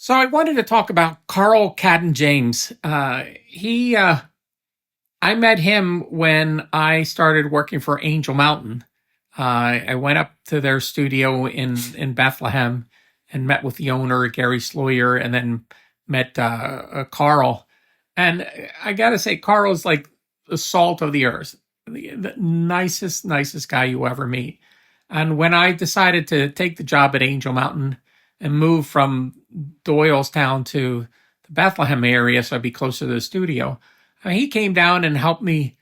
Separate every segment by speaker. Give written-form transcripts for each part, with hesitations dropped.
Speaker 1: So I wanted to talk about Carl Cadden James. I met him when I started working for Angel Mountain. I went up to their studio in Bethlehem and met with the owner, Gary Sloyer, and then met Carl. And I got to say, Carl's like the salt of the earth, the nicest guy you ever meet. And when I decided to take the job at Angel Mountain and move from Doylestown to the Bethlehem area so I'd be closer to the studio, he came down and helped me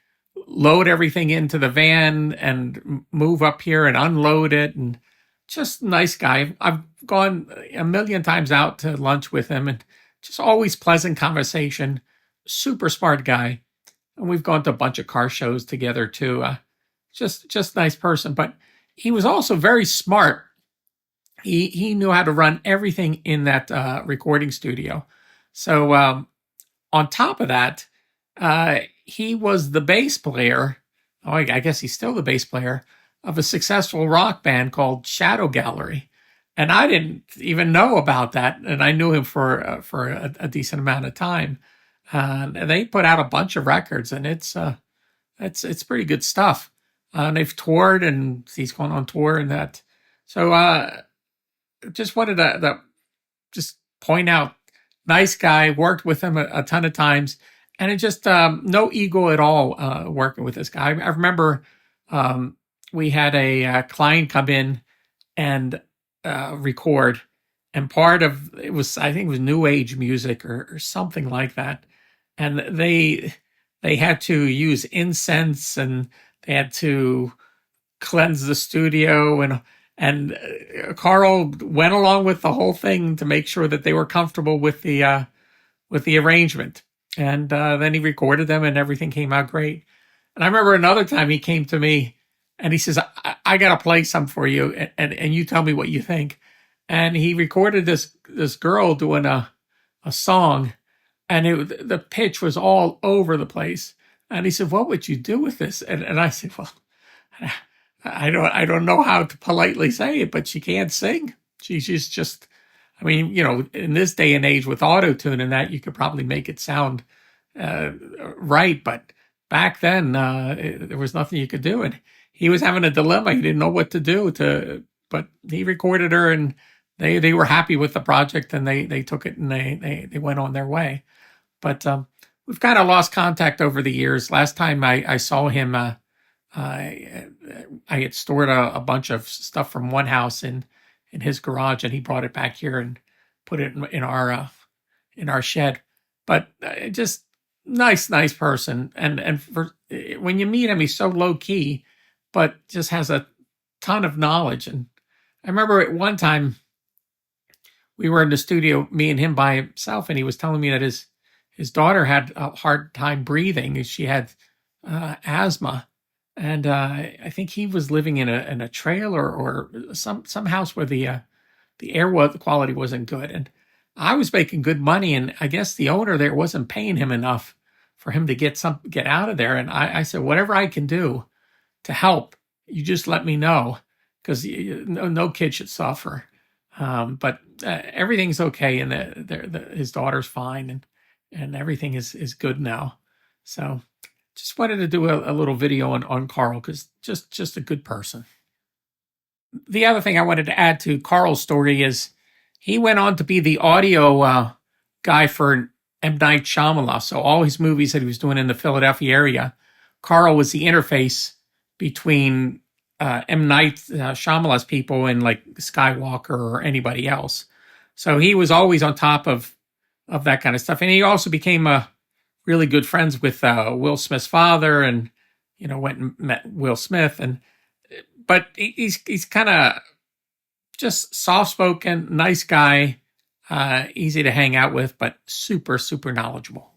Speaker 1: load everything into the van and move up here and unload it. And just nice guy. I've gone a million times out to lunch with him and just always pleasant conversation. Super smart guy. And we've gone to a bunch of car shows together too. Just nice person. But he was also very smart. He knew how to run everything in that recording studio. So on top of that, he was the bass player. Oh, I guess he's still the bass player of a successful rock band called Shadow Gallery, and I didn't even know about that. And I knew him for a decent amount of time. And they put out a bunch of records, and it's pretty good stuff. They've toured, and he's gone on tour and that. So just wanted to just point out, nice guy. Worked with him a ton of times. And it just no ego at all working with this guy. I remember we had a client come in and record, and part of it was, I think it was new age music or something like that. And they had to use incense, and they had to cleanse the studio, and Carl went along with the whole thing to make sure that they were comfortable with the arrangement. And then he recorded them, and everything came out great. And I remember another time he came to me and he says, I got to play some for you, and you tell me what you think. And he recorded this girl doing a song, and the pitch was all over the place. And he said, what would you do with this? And I said, well, I don't know how to politely say it, but she can't sing. She's just, I mean, in this day and age with auto-tune and that, you could probably make it sound right. But back then, there was nothing you could do. And he was having a dilemma. He didn't know what to do but he recorded her, and they were happy with the project, and they took it, and they went on their way. But we've kind of lost contact over the years. Last time I saw him, I had stored a bunch of stuff from one house in his garage, and he brought it back here and put it in our shed. But just nice person. And when you meet him, he's so low key, but just has a ton of knowledge. And I remember at one time we were in the studio, me and him by himself, and he was telling me that his daughter had a hard time breathing. She had asthma. And I think he was living in a trailer or some house where the air quality wasn't good. And I was making good money, and I guess the owner there wasn't paying him enough for him to get out of there. And I said, whatever I can do to help, you just let me know, because no kid should suffer. But everything's okay, and his daughter's fine, and everything is good now. So just wanted to do a little video on Carl, because just a good person. The other thing I wanted to add to Carl's story is he went on to be the audio guy for M. Night Shyamalan. So all his movies that he was doing in the Philadelphia area, Carl was the interface between M. Night Shyamalan's people and like Skywalker or anybody else. So he was always on top of that kind of stuff. And he also became really good friends with Will Smith's father, and went and met Will Smith. But he's kind of just soft-spoken, nice guy, easy to hang out with, but super knowledgeable.